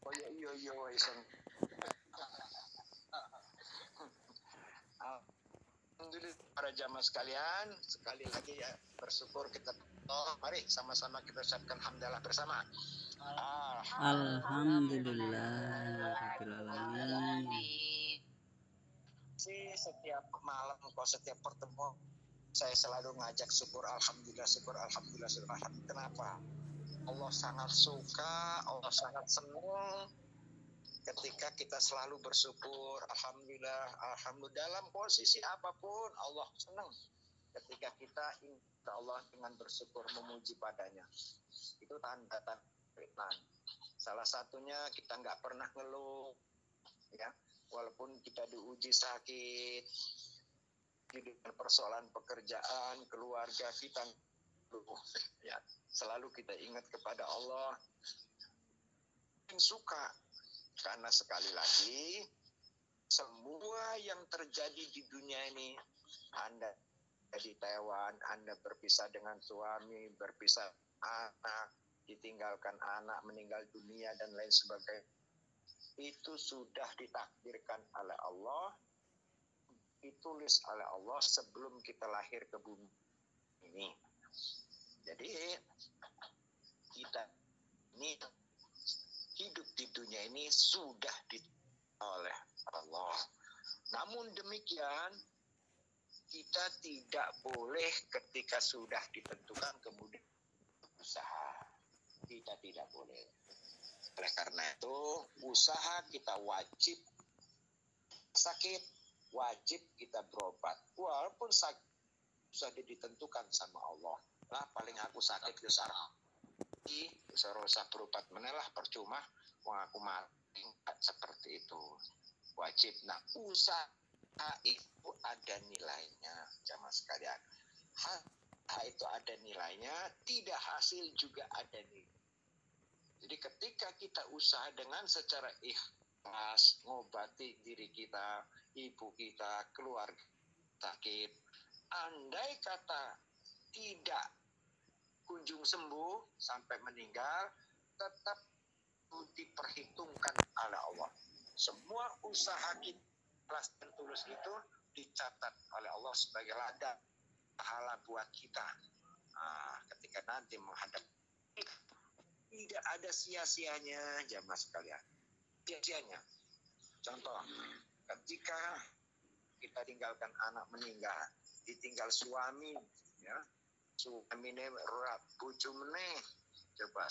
Oh iya iya iya isen. Alhamdulillah para jamaah sekalian, sekali lagi ya bersyukur kita. Mari sama-sama kita ucapkan hamdalah bersama. Alhamdulillahirrahmanirrahim. Setiap malam kok setiap pertemuan saya selalu ngajak syukur alhamdulillah, syukur alhamdulillah, syukur alhamdulillah. Kenapa? Allah sangat suka, Allah sangat senang ketika kita selalu bersyukur alhamdulillah, alhamdulillah dalam posisi apapun Allah senang ketika kita insya Allah dengan bersyukur memuji padanya. Itu tanda-tanda keimanan. Salah satunya kita nggak pernah ngeluh, ya, walaupun kita diuji sakit, dengan persoalan pekerjaan, keluarga kita, ya, selalu kita ingat kepada Allah yang suka. Karena sekali lagi semua yang terjadi di dunia ini, Anda di Taiwan, Anda berpisah dengan suami, berpisah anak, ditinggalkan anak, meninggal dunia dan lain sebagainya, itu sudah ditakdirkan oleh Allah, ditulis oleh Allah sebelum kita lahir ke bumi ini. Jadi kita ini hidup di dunia ini sudah ditulis oleh Allah. Namun demikian kita tidak boleh ketika sudah ditentukan kemudian usaha. Kita tidak boleh. Oleh karena itu usaha kita wajib sakit, wajib kita berobat. Walaupun sakit sudah ditentukan sama Allah. Lah paling aku sakit ke sarang. Saya usah berobat menelah percuma. Wah aku mati seperti itu. Wajib. Nah usaha itu ada nilainya, jamaah sekalian. Itu ada nilainya, tidak hasil juga ada nilai. Jadi ketika kita usaha dengan secara ikhlas, ngobati diri kita, ibu kita, keluarga sakit, andai kata tidak kunjung sembuh sampai meninggal, tetap diperhitungkan oleh Allah. Semua usaha kita ikhlas dan tulus itu dicatat oleh Allah sebagai ladang pahala buat kita. Ketika nanti menghadap, tidak ada sia-sianya jamaah sekalian. Sia-sianya. Contoh, ketika kita tinggalkan anak meninggal, ditinggal suami, ya, suami ini bojo meneh, coba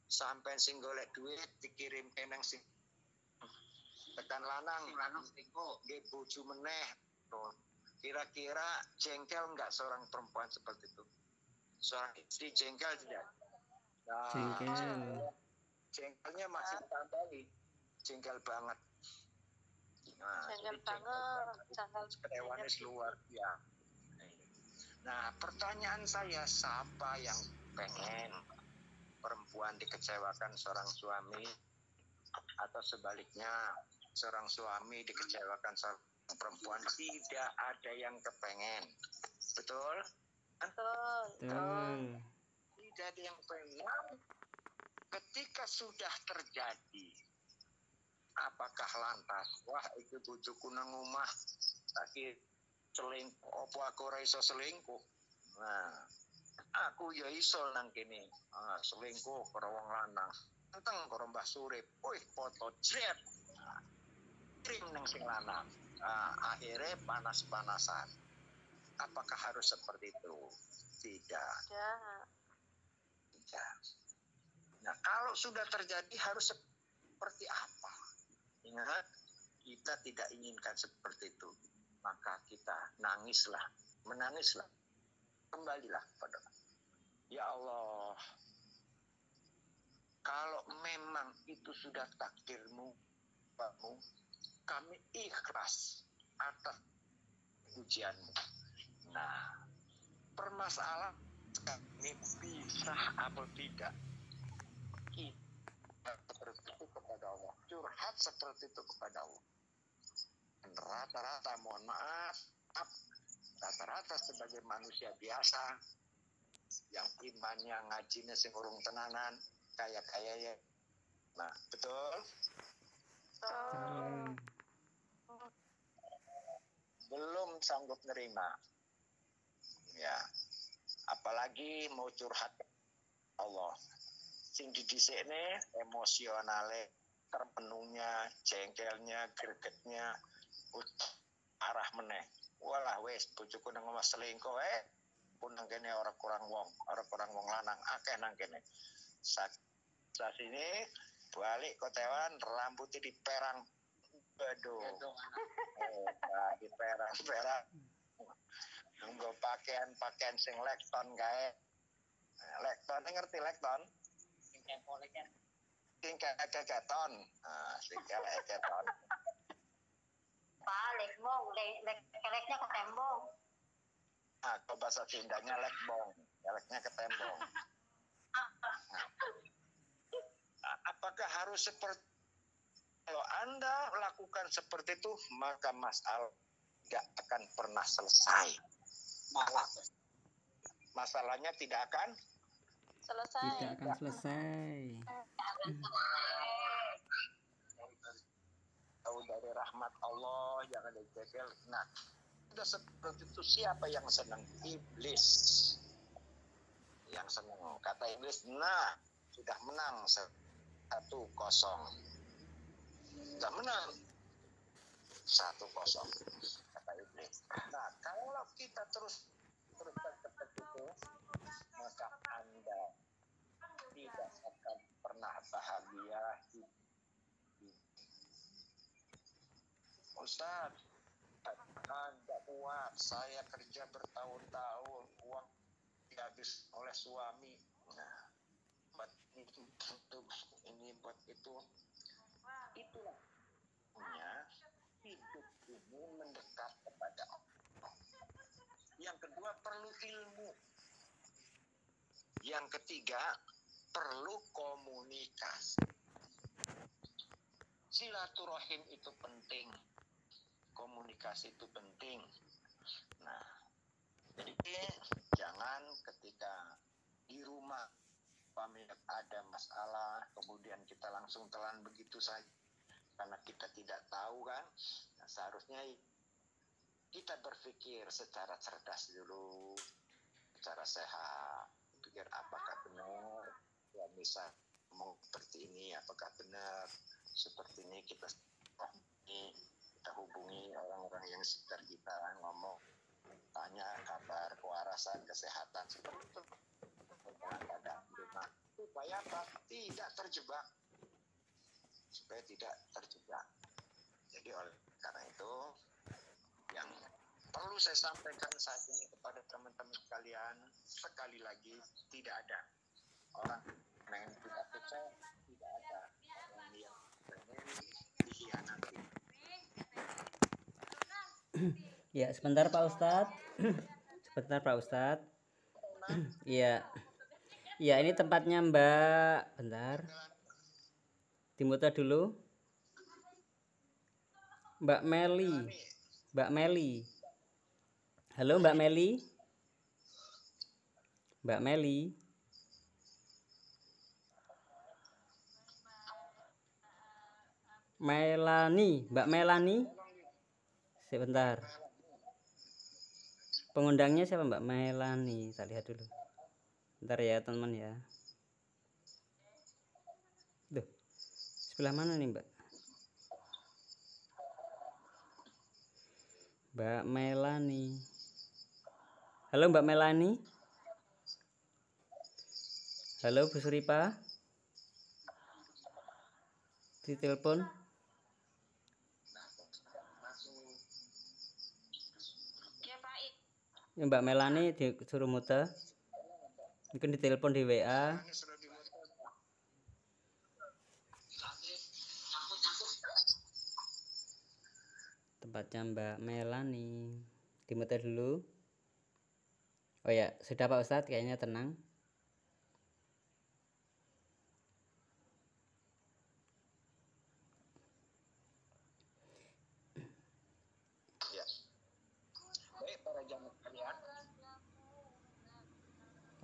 sampai sing golek duit dikirim kenang sing tekan lanang nggih bojo meneh. Kira-kira jengkel enggak seorang perempuan seperti itu? Seorang istri jengkel tidak? Jengkelnya masih tambahin, jengkel banget. Jengkel banget, kedewaannya luar biasa. Nah, pertanyaan saya, siapa yang pengen perempuan dikecewakan seorang suami, atau sebaliknya seorang suami dikecewakan seorang perempuan? Tidak ada yang kepengen, betul? Tidak ada yang pengen. Ketika sudah terjadi, apakah lantas wah itu bojoku nang omah lagi selingkuh, apa aku ora iso selingkuh? Nah, aku ya iso nang kene selingkuh karo wong lanang. Tentang karo Mbah Surip, wih foto jret, kirim nang sing lanang. Akhirnya panas-panasan. Apakah harus seperti itu? Tidak. Nah, kalau sudah terjadi harus seperti apa? Ingat, kita tidak inginkan seperti itu. Maka kita menangislah, kembalilah pada ya Allah. Kalau memang itu sudah takdirmu, kami ikhlas atas ujianmu. Nah, permasalahan ini bisa atau tidak? Kita seperti itu kepada Allah, curhat seperti itu kepada Allah. Dan rata-rata, mohon maaf, rata-rata sebagai manusia biasa yang imannya ngajinya sing urung tenanan, kaya ya. Nah, betul. Belum sanggup nerima. Ya. Apalagi mau curhat Allah. Sing didhisikne emosionale terpenuhnya, jengkelnya, gregetnya arah meneh. Walah wis bojoku nang omah selingkuh pun nang kene ora kurang wong lanang akeh nang kene. Sa sini balik kotewan rambutnya diperang. Aduh. Diperang. Nggo pakaian sing lekton kae. Lekton ngerti lekton? Sing kepole kan. Sing keketon. Sing keketon. Lekbong, leknya ke tembong. Kalau bahasa Sundanya lekbong, leknya ke tembong. Apakah harus seperti kalau Anda lakukan seperti itu, maka masalah tidak akan pernah selesai. Masalahnya tidak akan selesai. Tahu dari rahmat Allah yang ada jegel. Nah, sudah seperti itu siapa yang senang? Iblis. Yang senang. Kata iblis, nah sudah menang 1-0. Sudah menang 1-0. Kata iblis. Nah, kalau kita terus seperti itu, maka Anda tidak akan pernah bahagia. Ustaz, nggak kuat. Saya kerja bertahun-tahun, uang dihabis oleh suami. Nah, buat itu, ini buat itu. Itulah punya hidup ini mendekat kepada Allah. Yang kedua perlu ilmu. Yang ketiga perlu komunikasi. Silaturahim itu penting. Komunikasi itu penting. Nah, jadi jangan ketika di rumah ada masalah, kemudian kita langsung telan begitu saja. Karena kita tidak tahu kan, nah, seharusnya kita berpikir secara cerdas dulu, secara sehat. Pikir apakah benar, ya bisa ngomong seperti ini, apakah benar, seperti ini kita hubungi orang-orang yang sekitar kita, ngomong, tanya kabar, kewarasan, kesehatan, seperti itu. Supaya apa? Tidak terjebak. Supaya tidak terjebak. Jadi karena itu yang perlu saya sampaikan saat ini kepada teman-teman sekalian, sekali lagi tidak ada orang yang tidak percaya, tidak ada orang yang dikhianati. Ya, sebentar Pak Ustadz. Sebentar Pak Ustadz. Iya. Ya, ini tempatnya Mbak. Bentar. Dimuter dulu. Mbak Meli. Mbak Meli. Halo Mbak Meli. Mbak Meli. Melani, Mbak Melani. Sebentar. Pengundangnya siapa Mbak Melani? Kita lihat dulu. Bentar ya teman-teman ya. Duh, sebelah mana nih Mbak? Mbak Melani. Halo Mbak Melani. Halo Bu Suripa. Ditelepon. Ya, Mbak Melani disuruh muter. Mungkin ditelepon di WA. Tempatnya Mbak Melani. Dimuter dulu. Oh ya, sudah Pak Ustadz, kayaknya tenang. Ya. Baik para jamaah sekalian.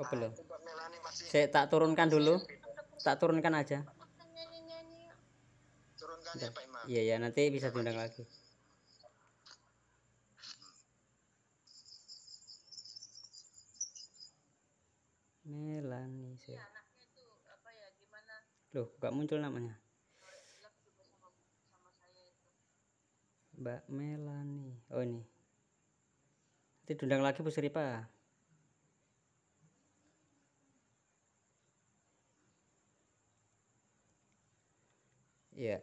Oh belum. Mbak Melani masih Saya tak turunkan dulu. tak turunkan aja. Turunkan ya Pak Imam. Iya ya, nanti bisa diundang lagi. Melani sih. Loh, nggak muncul namanya. Mbak Melani. Oh ini. Nanti diundang lagi Bu Sri Pak. Iya.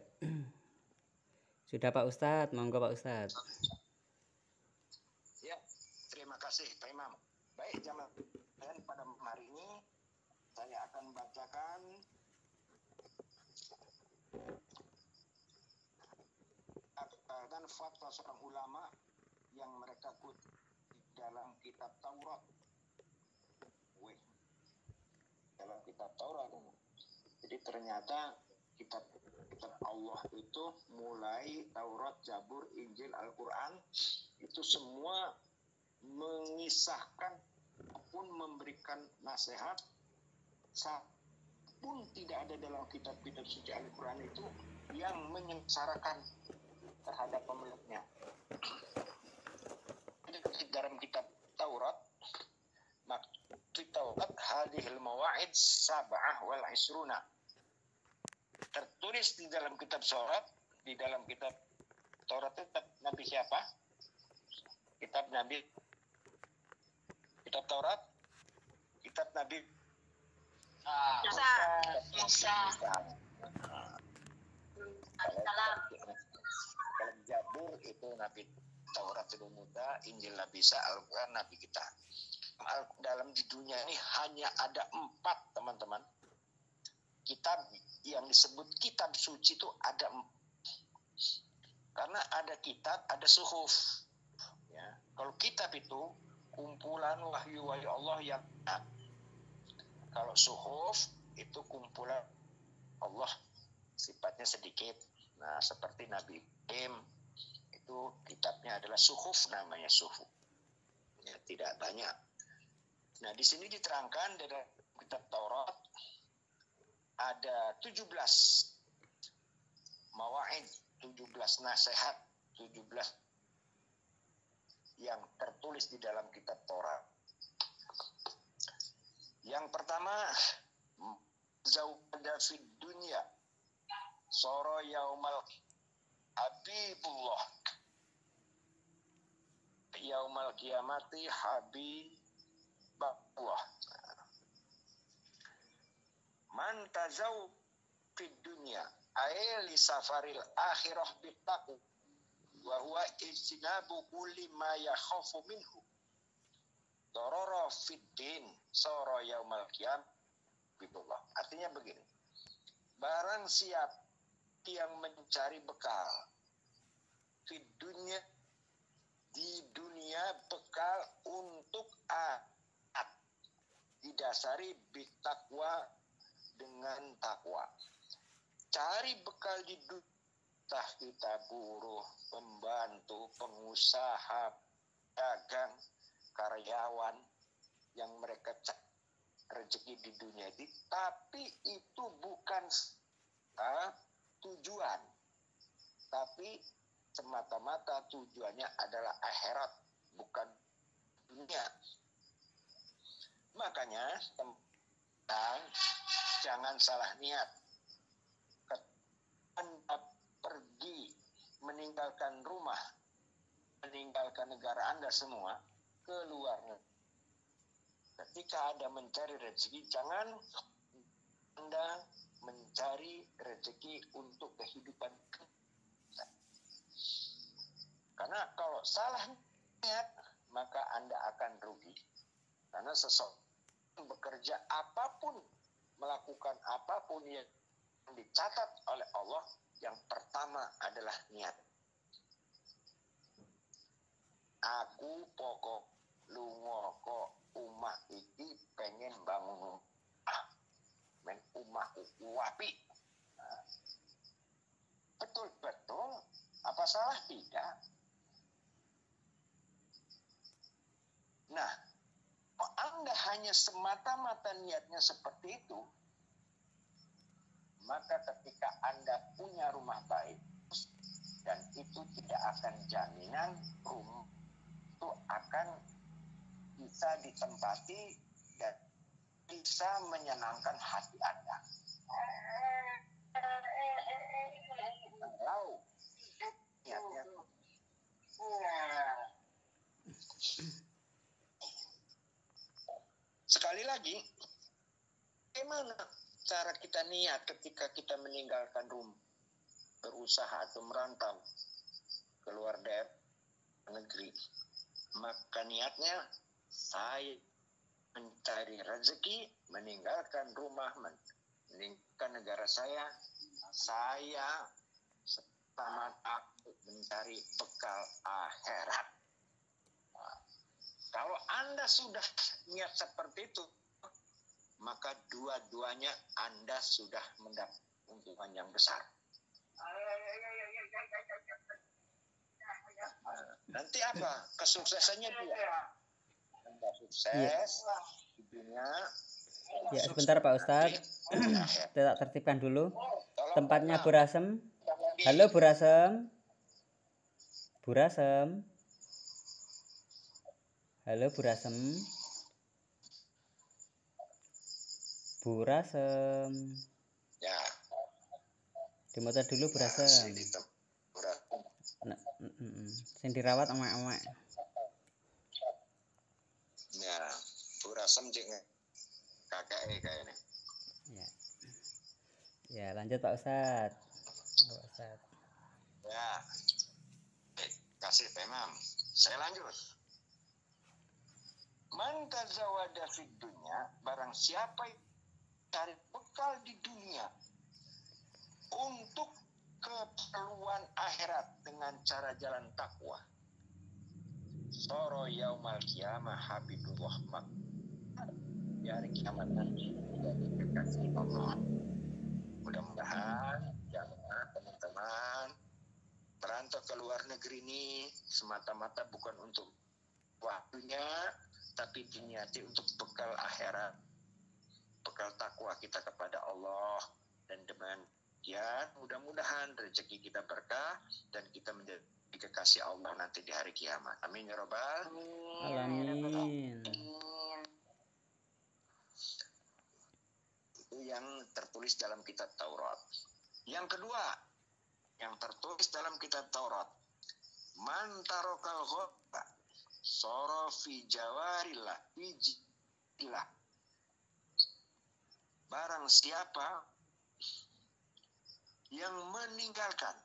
Sudah Pak Ustadz, monggo Pak Ustadz. Ya, terima kasih Pak Imam. Baik, jamaah pada hari ini saya akan bacakan dan fatwa seorang ulama yang mereka kutip dalam kitab Taurat. Dalam kitab Taurat. Jadi ternyata kitab Allah itu mulai Taurat, Zabur, Injil, Al-Quran itu semua mengisahkan pun memberikan nasihat pun tidak ada dalam kitab-kitab suci Al-Quran itu yang menyengsarakan terhadap pemeluknya. Dalam kitab Taurat, Taurat hadhil mawa'id sab'ah wal isruna, tertulis di dalam kitab Taurat, di dalam kitab Taurat itu Nabi siapa? Kitab Nabi, kitab Taurat, kitab Nabi Musa. Kalau Zabur itu Nabi Taurat itu Musa, Injil Nabi Isa, Al-Quran Nabi kita. Dalam di dunia ini hanya ada 4 teman-teman. Kitab yang disebut kitab suci itu ada 4. Karena ada kitab, ada suhuf. Ya. Kalau kitab itu kumpulan wahyu-wahyu Allah yang kalau suhuf itu kumpulan Allah sifatnya sedikit. Nah, seperti Nabi Ibrahim itu kitabnya adalah suhuf, namanya suhuf. Ya, tidak banyak. Nah, di sini diterangkan dalam kitab Taurat ada 17 mawa'id, 17 nasihat, 17 yang tertulis di dalam kitab Taurat. Yang pertama, zawada fid dunya soro yaumal habibullah yaumal kiamati habibullah man tazaw fid dunya ay li safaril akhirah bittaqwa wa huwa ijtinabu kulli ma yakhafu minhu dororo fiddin soro yaumal qiyam bitullah. Artinya begini, barang siapa yang mencari bekal di dunia bekal untuk akhirat didasari bitakwa dengan takwa. Cari bekal di dunia, entah kita buruh, pembantu, pengusaha, dagang, karyawan yang mereka cari rezeki di dunia ini, tapi itu bukan tujuan, tapi semata-mata tujuannya adalah akhirat, bukan dunia. Makanya jangan salah niat. Anda pergi meninggalkan rumah, meninggalkan negara Anda semua, keluar. Ketika Anda mencari rezeki, jangan Anda mencari rezeki untuk kehidupan. Karena kalau salah niat, maka Anda akan rugi. Karena seseorang bekerja apapun, melakukan apapun yang dicatat oleh Allah, yang pertama adalah niat. Aku pokok lungo kok umah iki pengen bangun umah wapi. Betul-betul, apa salah tidak? Nah, Anda hanya semata-mata niatnya seperti itu, maka ketika Anda punya rumah baik, dan itu tidak akan jaminan rumah itu akan bisa ditempati dan bisa menyenangkan hati Anda. Kalau niatnya sekali lagi, bagaimana cara kita niat ketika kita meninggalkan rumah, berusaha atau merantau keluar daerah negeri? Maka niatnya saya mencari rezeki, meninggalkan rumah, meninggalkan negara saya semata mencari bekal akhirat. Nah, kalau Anda sudah niat seperti itu, maka dua-duanya Anda sudah mendapat keuntungan yang besar. Nanti apa? Kesuksesannya dia. Anda sukses di dunia. Ya, sebentar Pak Ustadz. Kita tertibkan dulu. Tempatnya Bu Rasem. Halo Bu Rasem. Bu Rasem. Halo Bu Rasem. Bu Rasem. Ya. Dimotor dulu Bu Rasem. Nah, sing dirawat emak-emak. Ya, Bu Rasem jeung kakek kayaknya. Ya. Ya, lanjut Pak Ustadz. Pak Ustadz. Ya. Kasih Imam. Saya lanjut. Man tazawwada fid dunya, barang siapa yang cari bekal di dunia untuk keperluan akhirat dengan cara jalan takwa. Soro yaumal qiyamah habibullah mak. Di hari kiamat nanti jadi kekasih Allah. Mudah-mudahan jamaah teman-teman perantau ke luar negeri ini semata-mata bukan untuk waktunya, tapi diniati untuk bekal akhirat, bekal takwa kita kepada Allah, dan demikian mudah-mudahan rezeki kita berkah dan kita menjadi kekasih Allah nanti di hari kiamat. Amin ya robbal Alamin. Itu yang tertulis dalam kitab Taurat. Yang kedua, yang tertulis dalam kitab Taurat, man tarokal ghobba soro fi jawarillah ijillah. Barang siapa yang meninggalkan,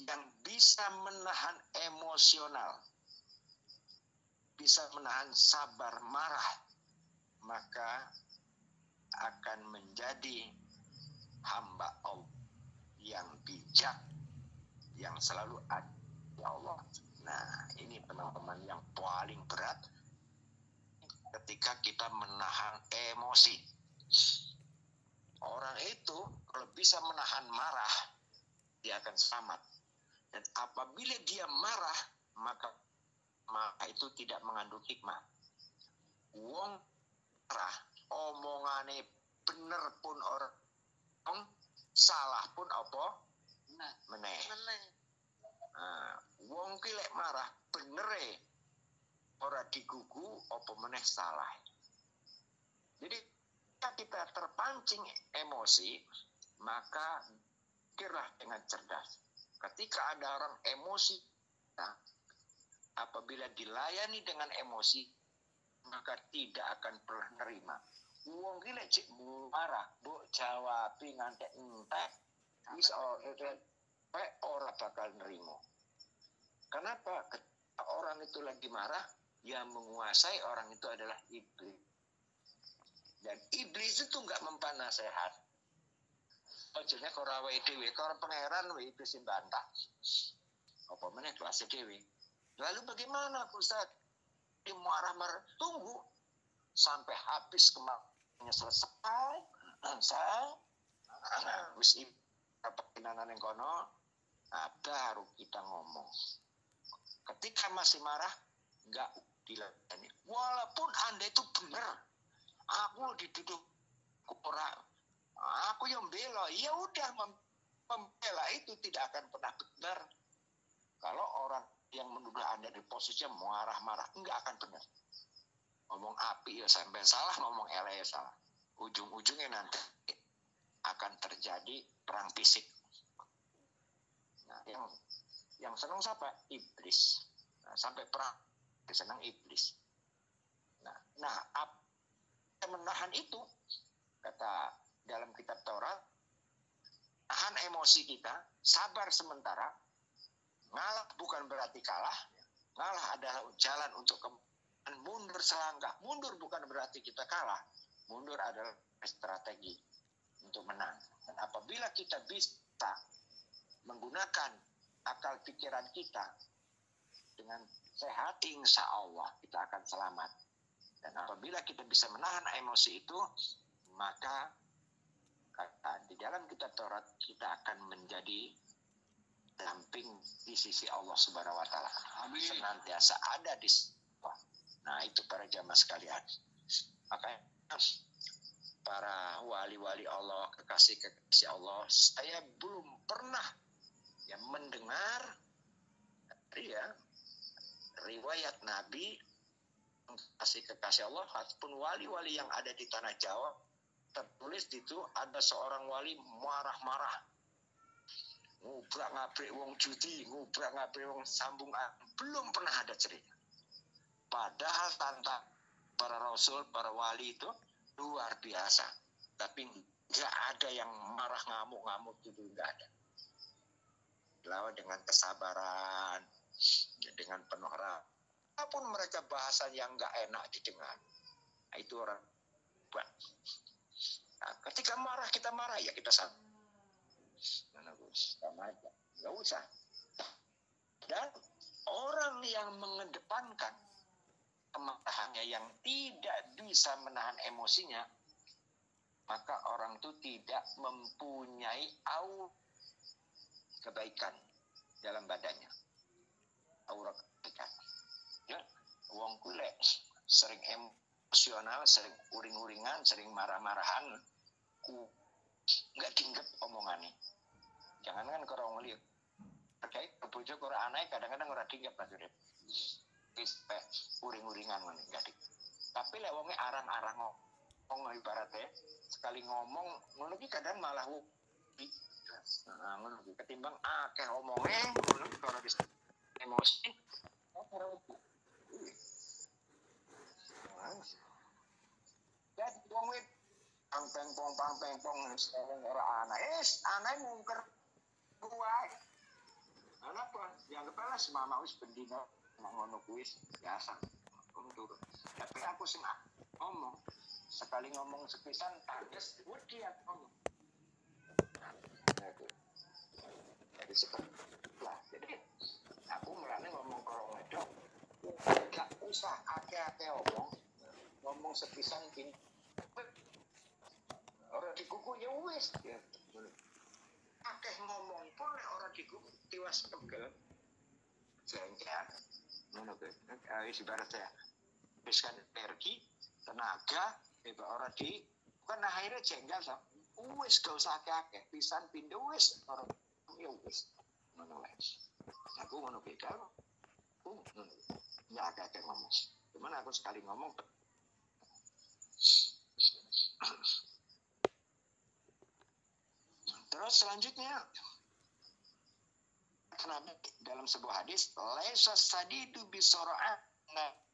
yang bisa menahan emosional, bisa menahan sabar marah, maka akan menjadi hamba Allah yang bijak, yang selalu ada di Allah. Nah, ini teman-teman yang paling berat ketika kita menahan emosi. Orang itu kalau bisa menahan marah, dia akan selamat. Dan apabila dia marah, maka itu tidak mengandung hikmah. Wong marah, omongane bener pun orang, salah pun apa? Meneh. Nah, wong ki lek marah benere ora digugu apa meneh salah. Jadi ketika kita terpancing emosi, maka pikirlah dengan cerdas. Ketika ada orang emosi, nah, apabila dilayani dengan emosi, maka tidak akan pernah nerima. Wong ki lek cek marah, mbok jawabi ngantek entek, wis ora bakal nerima. Kenapa? Ketika orang itu lagi marah, yang menguasai orang itu adalah iblis. Dan iblis itu nggak mempan nasihat. Ojone ora wae dhewe, karo pangeran wae iblis sing bantah. Apa meneh kelas dhewe. Lalu bagaimana Ustaz? Marah-marah, tunggu sampai habis kemarahannya selesai. Wis apa kinanan yang kono, baru kita ngomong. Ketika masih marah, nggak dilayani. Walaupun Anda itu benar, aku dituduh orang, aku yang membela, ya udah membela itu tidak akan pernah benar. Kalau orang yang menuduh Anda di posisinya marah-marah, enggak akan benar. Ngomong api ya sampai salah, ngomong eleh ya salah. Ujung-ujungnya nanti akan terjadi perang fisik. Nah, yang senang siapa? Iblis. Nah, sampai perang senang iblis. Nah, menahan itu, kata dalam kitab Taurat, tahan emosi kita, sabar sementara. Ngalah bukan berarti kalah. Ngalah adalah jalan untuk mundur selangkah. Mundur bukan berarti kita kalah. Mundur adalah strategi untuk menang. Dan apabila kita bisa menggunakan akal pikiran kita dengan sehat, insya Allah kita akan selamat. Dan apabila kita bisa menahan emosi itu, maka di dalam kitab Taurat kita akan menjadi damping di sisi Allah Subhanahu wa taala. Senantiasa ada di bawah. Nah, itu para jamaah sekalian. Makanya para wali-wali Allah, kekasih-kekasih Allah, saya belum pernah mendengar riwayat Nabi, kekasih Allah ataupun wali-wali yang ada di tanah Jawa tertulis itu ada seorang wali marah-marah, ngubrak-ngabrik wong judi, ngubrak-ngabrik wong sambung. Belum pernah ada cerita. Padahal tantang para rasul, para wali itu luar biasa. Tapi nggak ada yang marah ngamuk-ngamuk itu, nggak ada. Lawan dengan kesabaran, dengan penuh rahmat. Apapun mereka bahasa yang nggak enak didengar. Nah, itu orang buat. Nah, ketika marah kita marah ya kita sama. Sama aja, nggak usah. Dan orang yang mengedepankan kemarahannya, yang tidak bisa menahan emosinya, maka orang itu tidak mempunyai kebaikan dalam badannya. Aura kebaikan. Ya, wong kulek sering emosional, sering uring-uringan, sering marah-marahan, nggak dinggep omongannya. Jangan kan kalau ngelihat terkait kebujuk orang aneh, kadang-kadang orang dinggep lah sudah. Uring-uringan nggak dinggep. Tapi lewongnya arang-arang ngomong ibaratnya sekali ngomong ngono ki kadang malah ngono ki ketimbang akeh omongnya ngono kalau di emosi jadi wong wit pang-peng-pong ora aneh mungker kuwi ana apa yang kepala semama wis bendina ngono kuwi biasa turun. Tapi aku sing ngomong sekali ngomong sepisan tandes wedi aku ngomong. Jadi seperti lah. Jadi aku mulane ngomong kalau ngedok gak usah ake-ake ngomong sepisan gini. Orang di kuku ya wis ya. Akeh ngomong pun nek ora di kuku tiwas pegel. Jengkel. Ngono kuwi. Wis ibaratnya habiskan energi, tenaga, orang di bukan akhirnya jengkel so. Wis gak usah akeh pisan pindho wis orang ya wis. Ngono wis. Aku ngono ki kalau nggak ada ngomong. Cuman aku sekali ngomong. Terus selanjutnya kenapa dalam sebuah hadis laisa sadidu bisora'at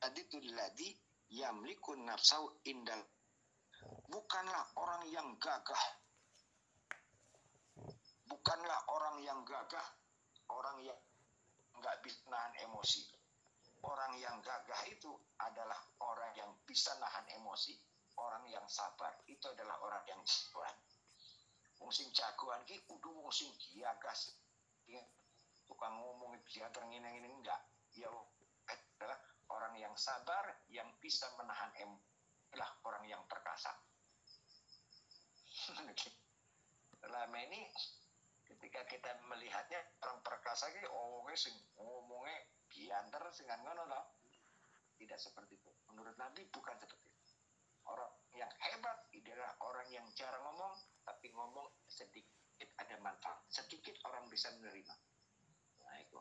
naditul ladzi yamliku nafsau indal, bukanlah orang yang gagah, orang yang nggak bisa nahan emosi. Orang yang gagah itu adalah orang yang bisa nahan emosi, orang yang sabar. Itu adalah orang yang sabar. Wong sing jagoan ki kudu wong sing giagas. Tukang ngomong dia ngene-ngene enggak. Ya adalah orang yang sabar, yang bisa menahan emosi. Adalah orang yang perkasa. Selama ini ketika kita melihatnya orang perkasa ki ngomongnya diantar dengan ngono loh. Tidak seperti itu. Menurut Nabi bukan seperti itu. Orang yang hebat adalah orang yang jarang ngomong tapi ngomong sedikit ada manfaat, sedikit orang bisa menerima. Nah itu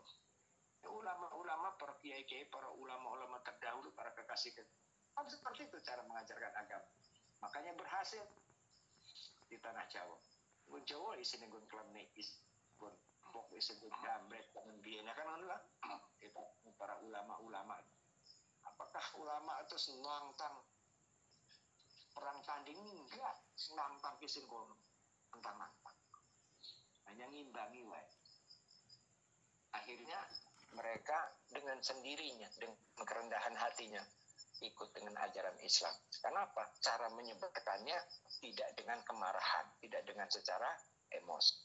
ulama-ulama, para kiai-kiai, para ulama-ulama terdahulu, para kekasih kan seperti itu cara mengajarkan agama. Makanya berhasil di tanah Jawa. Gun Jawa isi gun klamne gun bok isi gun gambret dengan biaya kan lah. Itu para ulama-ulama. Apakah ulama itu senantang perang tanding? Enggak, senantang kisin kono antang-antang. Hanya ngimbangi wae. Akhirnya mereka dengan sendirinya, dengan kerendahan hatinya ikut dengan ajaran Islam. Kenapa? Cara menyebarkannya tidak dengan kemarahan, tidak dengan secara emosi.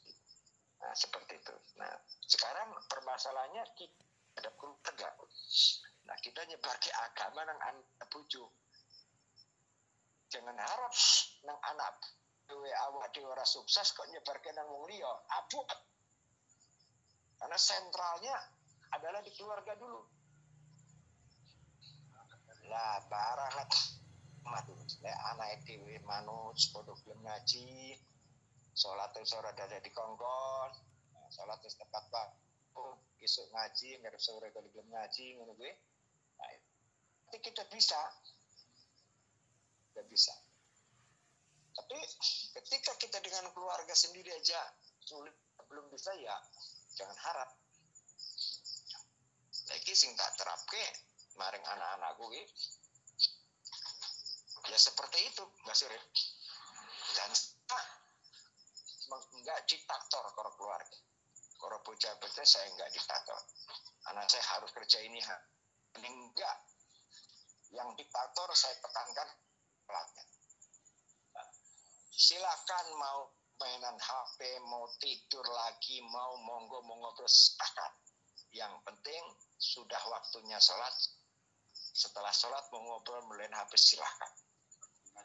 Nah, seperti itu. Nah, sekarang permasalahannya kita ada keluarga. Nah, kita nyebar ke agama nang anak buju. Jangan harap nang anak dewe awak dewe ora sukses kok nyebar ke nang wong liya. Abot. Karena sentralnya adalah di keluarga dulu. Lah barang matu lek anak dhewe manut padha gelem ngaji, salat terus ora dada dikongkon, salat terus tepat waktu, esuk ngaji, ngarep sore kali gelem ngaji ngono kuwi. Nah, itu kita bisa. Tidak bisa. Tapi ketika kita dengan keluarga sendiri aja sulit, belum bisa ya jangan harap. Lagi sing tak terapke maring anak-anakku iki ya seperti itu Mas Surip. Dan enggak diktator kalau keluarga. Kalau bocah-bocah saya enggak diktator. Anak saya harus kerja ini, enggak. Yang diktator saya tekankan pelatnya. Silakan mau mainan HP, mau tidur lagi, mau monggo terus akan. Yang penting sudah waktunya sholat. Setelah sholat mau ngobrol mulai HP silahkan.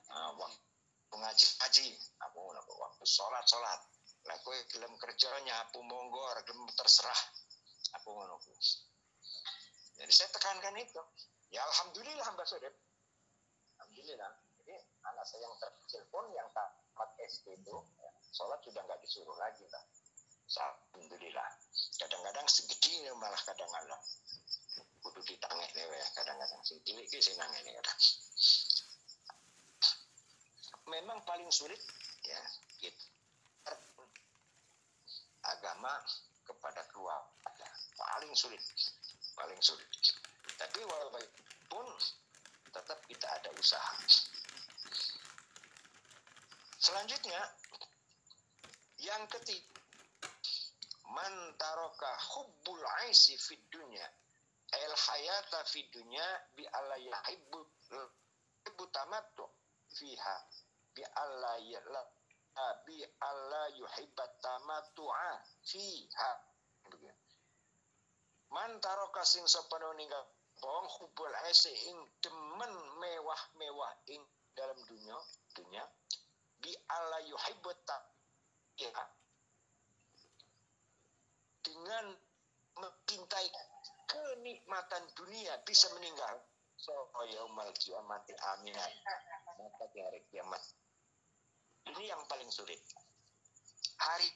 Waktu ngaji, waktu sholat. Lah kowe gelem kerja nyapu monggo, gelem terserah. Aku ngono kuwi. Jadi saya tekankan itu. Ya alhamdulillah Mbak Sudep. Alhamdulillah. Jadi anak saya yang terkecil pun yang tamat SD itu ya, sholat sudah nggak disuruh lagi lah. Alhamdulillah. Kadang-kadang segede malah kadang-kadang kudu ditangeh dewe kadang-kadang sing cilik ki sing nangene kadang. Memang paling sulit ya gitu. Agama kepada keluarga paling sulit. Tapi walaupun tetap kita ada usaha. Selanjutnya yang ketiga, man taraka hubbul aisi fid dunya el hayata fid dunya bi alla yuhibbu tamattu fiha bi alla yuhibbat tamattu'a fiha. Man taraka sing sapana ninggal bong hubbul aisi ing demen mewah-mewah ing dalam dunia bi alla yuhibbat tamattu'a dengan mencintai kenikmatan dunia bisa meninggal. So yaumal kiamati aminan. Maka di hari kiamat. Ini yang paling sulit. Hari